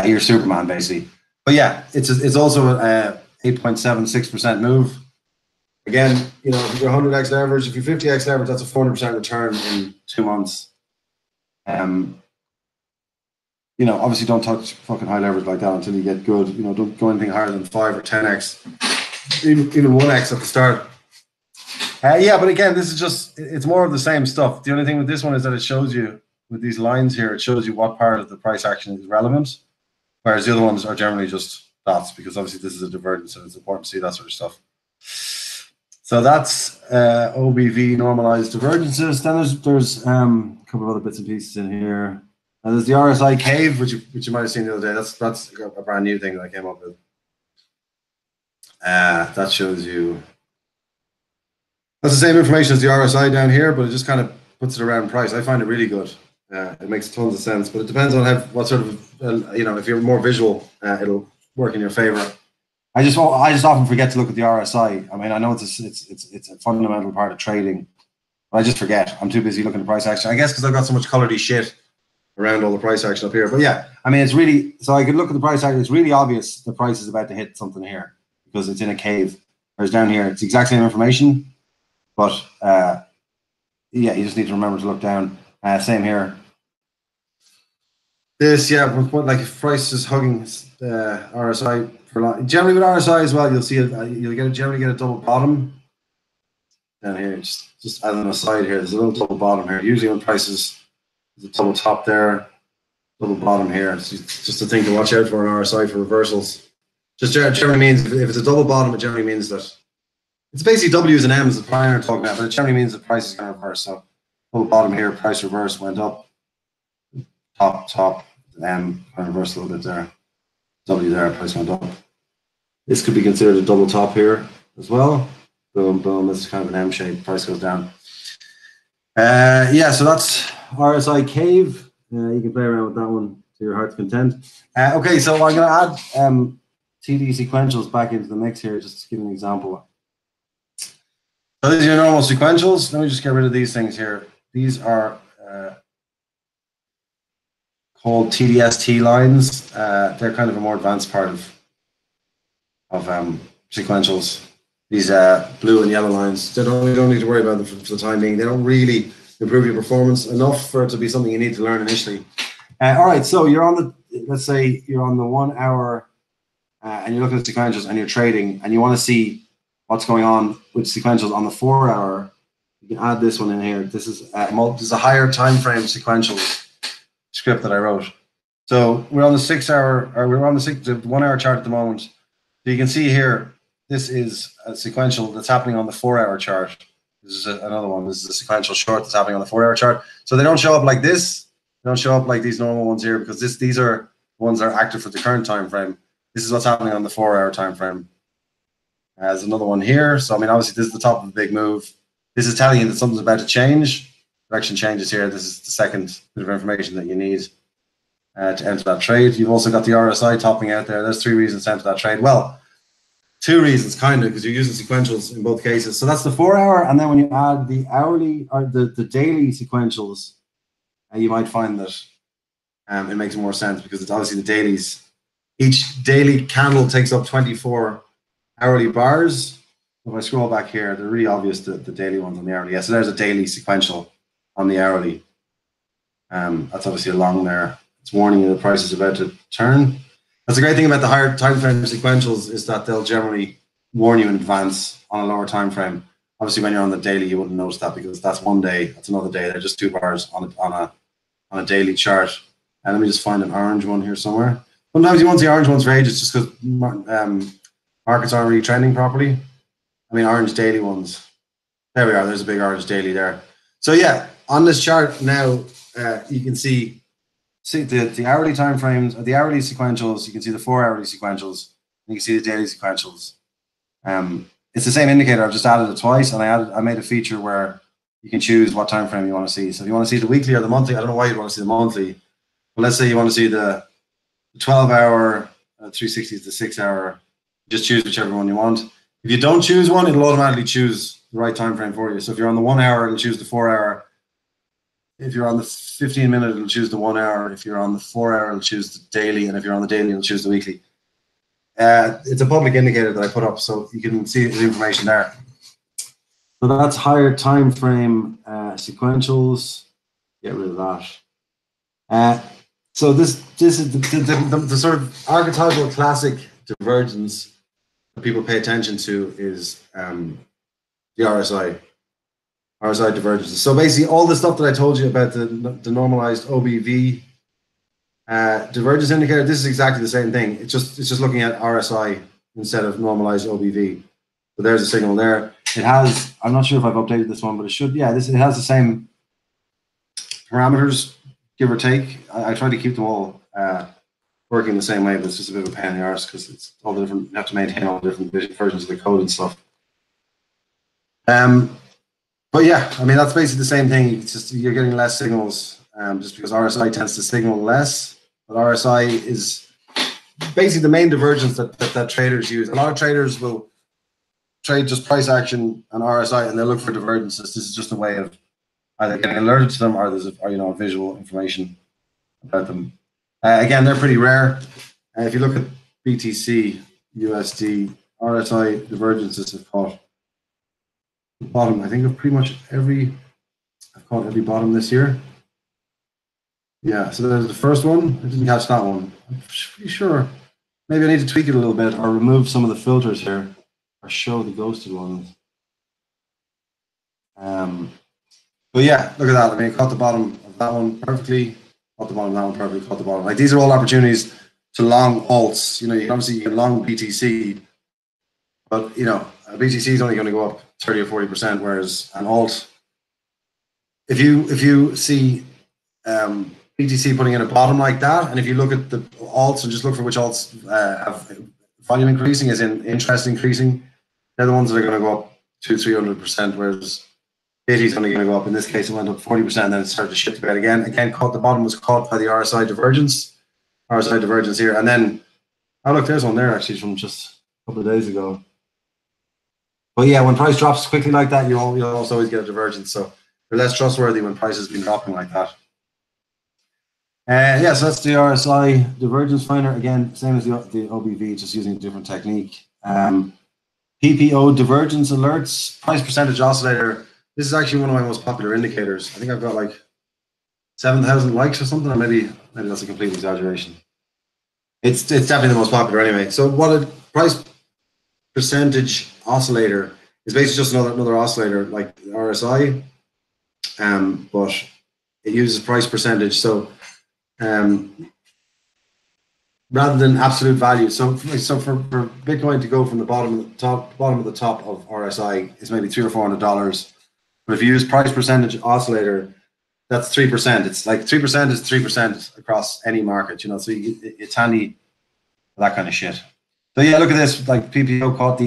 A: you're Superman basically. But yeah, it's also a 8.76% move. Again, you know, if you're 100x leverage, if you're 50x leverage, that's a 400% return in 2 months. You know, obviously don't touch fucking high leverage like that until you get good. You know, don't go anything higher than 5 or 10x, even 1x at the start. Yeah, but again, this is just, it's more of the same stuff. The only thing with this one is that it shows you, with these lines here, it shows you what part of the price action is relevant, whereas the other ones are generally just dots, because obviously this is a divergence, and it's important to see that sort of stuff. So that's OBV normalized divergences. Then there's a couple of other bits and pieces in here. And there's the RSI cave, which you might have seen the other day. That's a brand new thing that I came up with. That shows you. That's the same information as the RSI down here, but it just kind of puts it around price. I find it really good. It makes tons of sense, but it depends on what sort of you know, if you're more visual, it'll work in your favor. I just often forget to look at the RSI. I mean, I know it's a fundamental part of trading, but I just forget. I'm too busy looking at price action. I guess because I've got so much colored shit around all the price action up here. But yeah, I mean, it's really, so I can look at the price action. It's really obvious the price is about to hit something here because it's in a cave. Whereas down here, it's the exact same information, but yeah, you just need to remember to look down. Same here. This, yeah, like if price is hugging RSI for a lot. Generally with RSI as well, you'll see it. You'll generally get a double bottom down here. Just as an aside here, there's a little double bottom here. Usually when prices, there's a double top there, double bottom here. It's just a thing to watch out for on RSI for reversals. Just generally means if it's a double bottom, it generally means that it's basically W's and M's that Brian are talking about, but it generally means the price is going to reverse. So double bottom here, price reverse went up, top, M kind of reversed a little bit there. W there, price went up. This could be considered a double top here as well. Boom, boom. This is kind of an M shape. Price goes down. Yeah, so that's RSI cave. You can play around with that one to your heart's content. Okay, so I'm going to add TD sequentials back into the mix here, just to give an example. So these are your normal sequentials. Let me just get rid of these things here. These are called TDST lines. They're kind of a more advanced part of sequentials. These blue and yellow lines, we don't need to worry about them for the time being. They don't really improve your performance enough for it to be something you need to learn initially. All right, so you're on the, let's say you're on the 1 hour and you're looking at sequentials and you're trading and you want to see what's going on with sequentials on the 4 hour. You can add this one in here. This is a higher time frame sequential script that I wrote. So we're on the 6 hour, or we're on the 1 hour chart at the moment. So you can see here, this is a sequential that's happening on the 4 hour chart. This is another one. This is a sequential short that's happening on the 4 hour chart. So they don't show up like this. They don't show up like these normal ones here because these are ones that are active for the current time frame. This is what's happening on the 4 hour time frame. There's another one here. So I mean, obviously this is the top of a big move. This is telling you that something's about to change. Direction changes here. This is the second bit of information that you need to enter that trade. You've also got the RSI topping out there. There's 3 reasons to enter that trade. Well, 2 reasons kind of, because you're using sequentials in both cases. So that's the 4 hour, and then when you add the hourly or the daily sequentials, you might find that it makes more sense because it's obviously the dailies. Each daily candle takes up 24 hourly bars. If I scroll back here, they're really obvious, the daily ones on the hourly. Yeah, so there's a daily sequential on the hourly. That's obviously along there. It's warning you the price is about to turn. That's the great thing about the higher time frame sequentials is that they'll generally warn you in advance on a lower time frame. Obviously, when you're on the daily, you wouldn't notice that because that's one day, that's another day. They're just 2 bars on a daily chart. And let me just find an orange one here somewhere. Sometimes you won't see orange ones for ages just because markets aren't really trending properly. I mean, orange daily ones. There we are. There's a big orange daily there. So yeah, on this chart now, you can see the hourly time frames, or the hourly sequentials. You can see the 4 hourly sequentials. And you can see the daily sequentials. It's the same indicator. I've just added it twice, and I made a feature where you can choose what time frame you want to see. So if you want to see the weekly or the monthly, I don't know why you'd want to see the monthly, but let's say you want to see the 12-hour, 360 is the 6-hour. Just choose whichever one you want. If you don't choose one, it'll automatically choose the right time frame for you. So if you're on the 1 hour, it'll choose the 4 hour. If you're on the 15 minute, it'll choose the 1 hour. If you're on the 4 hour, it'll choose the daily. And if you're on the daily, it'll choose the weekly. It's a public indicator that I put up, so you can see the information there. So that's higher time frame sequentials. Get rid of that. So this is the sort of archetypal classic divergence that people pay attention to is the RSI divergences. So basically, all the stuff that I told you about the normalized OBV divergence indicator, this is exactly the same thing. It's just looking at RSI instead of normalized OBV. So there's a signal there. It has, I'm not sure if I've updated this one, but it should, yeah, it has the same parameters, give or take. I try to keep them all working the same way, but it's just a bit of a pain in the arse because it's all the different, you have to maintain all the different versions of the code and stuff. But yeah, I mean, that's basically the same thing. It's just you're getting less signals just because RSI tends to signal less. But RSI is basically the main divergence that traders use. A lot of traders will trade just price action and RSI, and they'll look for divergences. This is just a way of either getting alerted to them or there's visual information about them. Again, they're pretty rare. If you look at BTC, USD, RSI divergences have caught the bottom, I think, of pretty much I've caught every bottom this year. Yeah, so there's the first one. I didn't catch that one. I'm pretty sure. Maybe I need to tweak it a little bit or remove some of the filters here or show the ghosted ones. But yeah, look at that. I mean, it caught the bottom of that one perfectly. Caught the bottom of that one perfectly. Caught the bottom. Like, these are all opportunities to long alts. You know, you can long BTC, but a BTC is only going to go up 30 or 40%, whereas an alt, if you see BTC putting in a bottom like that, and if you look at the alts and just look for which alts have volume increasing, as in interest increasing, they're the ones that are going to go up 200-300%, whereas BTC is only going to go up. In this case, it went up 40%, and then it started to shift a bit again. Again, the bottom was caught by the RSI divergence here, and then look, there's one there actually from just a couple of days ago. But yeah, when price drops quickly like that, you'll also always get a divergence. So they're less trustworthy when price has been dropping like that. Yeah, so that's the RSI divergence finder. Again, same as the OBV, just using a different technique. PPO divergence alerts, price percentage oscillator. This is actually one of my most popular indicators. I think I've got like 7,000 likes or something, or maybe that's a complete exaggeration. It's definitely the most popular anyway. So what a price percentage oscillator is basically just another oscillator like RSI, but it uses price percentage. So rather than absolute value, so for Bitcoin to go from the bottom of the top of RSI is maybe $300 or $400, but if you use price percentage oscillator, that's 3%. It's like 3% is 3% across any market, so it's handy for that kind of shit. So yeah, look at this. Like PPO caught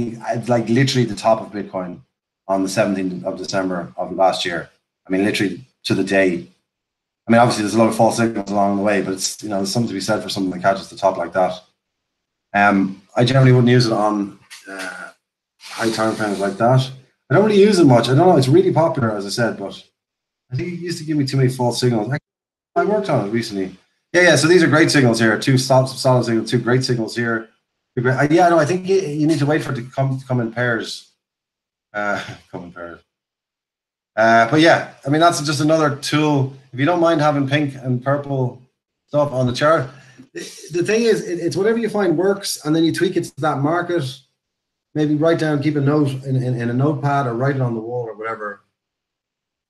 A: like literally the top of Bitcoin on the 17th of December of last year. I mean, literally to the day. I mean, obviously there's a lot of false signals along the way, but it's there's something to be said for something that catches the top like that. I generally wouldn't use it on high time frames like that. I don't really use it much. I don't know. It's really popular, as I said, but I think it used to give me too many false signals. I worked on it recently. Yeah. So these are great signals here. Two solid signals, two great signals here. Yeah, no, I think you need to wait for it to come in pairs. But yeah, I mean, that's just another tool. If you don't mind having pink and purple stuff on the chart, the thing is, it's whatever you find works, and then you tweak it to that market. Maybe write down, keep a note in a notepad, or write it on the wall or whatever,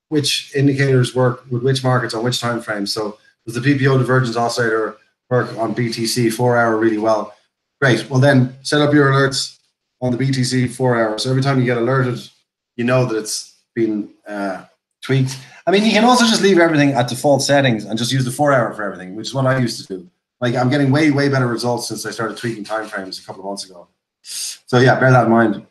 A: which indicators work with which markets on which time frame. So does the PPO divergence oscillator work on BTC 4 hour really well? Great. Well, then set up your alerts on the BTC 4 hours. So every time you get alerted, you know that it's been tweaked. I mean, you can also just leave everything at default settings and just use the 4 hour for everything, which is what I used to do. Like, I'm getting way better results since I started tweaking timeframes a couple of months ago. So yeah, bear that in mind.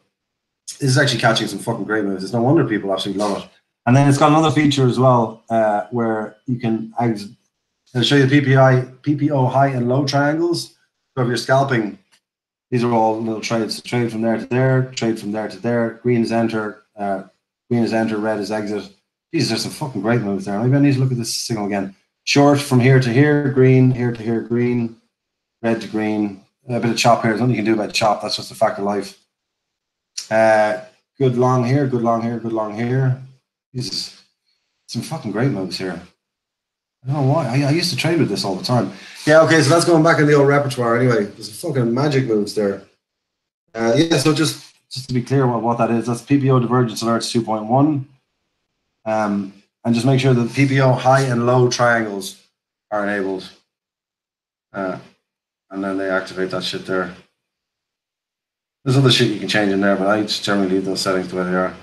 A: This is actually catching some fucking great moves. It's no wonder people absolutely love it. And then it's got another feature as well where you can I'll show you the PPO high and low triangles. So if you're scalping, these are all little trades. Trade from there to there, trade from there to there. Green is enter, red is exit. These are some fucking great moves there. Maybe I need to look at this signal again. Short from here to here to here, green, red to green. A bit of chop here. There's nothing you can do about chop. That's just a fact of life. Good long here, good long here, good long here. Jesus, some fucking great moves here. I don't know why. I used to trade with this all the time. Yeah, okay, so that's going back in the old repertoire anyway. There's fucking magic moves there. Yeah, so just to be clear what that is, that's PPO divergence alerts 2.1. And just make sure that PPO high and low triangles are enabled. And then they activate that shit there. There's other shit you can change in there, but I just generally leave those settings the way they are.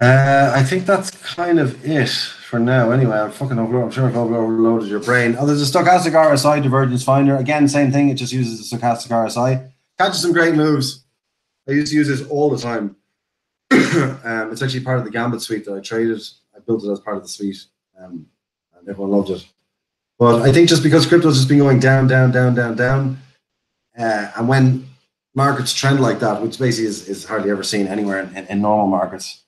A: I think that's kind of it for now. Anyway, I'm sure I've overloaded your brain. Oh, there's a stochastic RSI divergence finder. Again, same thing. It just uses the stochastic RSI. Catches some great moves. I used to use this all the time. It's actually part of the Gambit suite that I traded. I built it as part of the suite, and everyone loved it. But I think just because crypto's just been going down, and when markets trend like that, which basically is hardly ever seen anywhere in normal markets,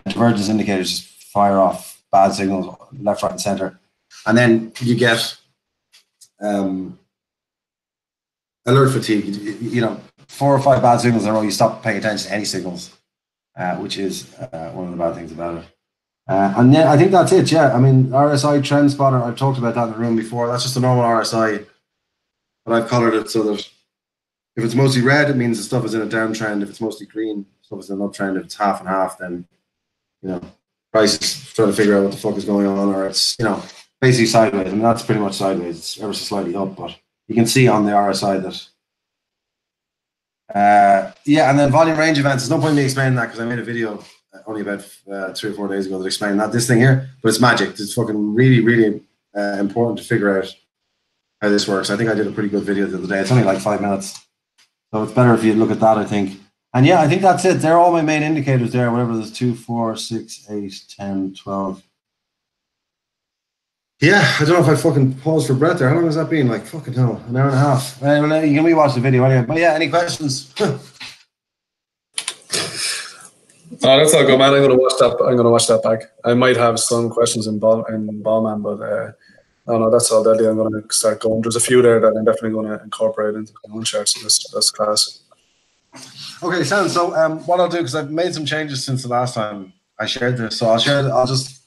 A: divergence indicators just fire off bad signals left, right, and center, and then you get alert fatigue. You know, 4 or 5 bad signals in a row, you stop paying attention to any signals, which is one of the bad things about it. And then I think that's it. Yeah, I mean, RSI trend spotter. I've talked about that in the room before. That's just a normal RSI, but I've colored it so that if it's mostly red, it means the stuff is in a downtrend. If it's mostly green, stuff is in an uptrend. If it's half and half, then price is trying to figure out what the fuck is going on, or it's basically sideways. I mean, that's pretty much sideways. It's ever so slightly up, but you can see on the RSI that. Yeah, and then volume range events. There's no point in me explaining that because I made a video only about 3 or 4 days ago that explained that. This thing here, but it's magic. It's fucking really, really important to figure out how this works. I think I did a pretty good video the other day. It's only like 5 minutes. So it's better if you look at that, I think. And yeah, I think that's it. They're all my main indicators there. Whatever, there's 2, 4, 6, 8, 10, 12. Yeah, I don't know if I fucking paused for breath there. How long has that been? Like, fucking hell, an hour and a half. Well, you can rewatch the video anyway. But yeah, any questions?
B: Oh, that's all good, man. I'm gonna watch that back. I might have some questions in Ballman, but no, that's all deadly. I'm gonna start going. There's a few there that I'm definitely gonna incorporate into my own charts. So that's class.
A: Okay, Sam. So what I'll do, because I've made some changes since the last time I shared this, so I'll just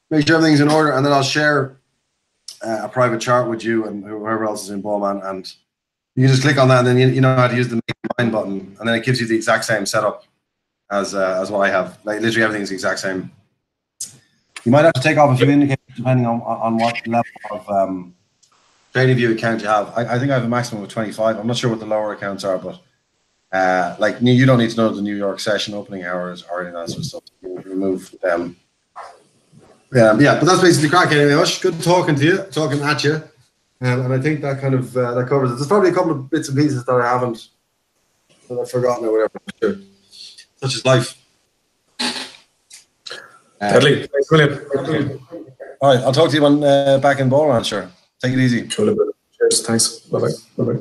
A: make sure everything's in order, and then I'll share a private chart with you and whoever else is in Ballman, and you can just click on that, and then you know how to use the make mine button, and then it gives you the exact same setup as what I have. Like literally everything's the exact same. You might have to take off a few indicators depending on what level of trading view account you have. I think I have a maximum of 25. I'm not sure what the lower accounts are, but like you don't need to know the New York session opening hours or any of that sort of stuff. You remove them. Yeah, but that's basically the crack anyway. Ush, good talking at you, and I think that kind of that covers it. There's probably a couple of bits and pieces that I haven't, that I've forgotten or whatever. Sure. Such is life.
B: Deadly. Thanks, William.
A: All right, I'll talk to you when back in Ballman. Sure. Take it easy.
B: Cheers. Thanks. Bye bye.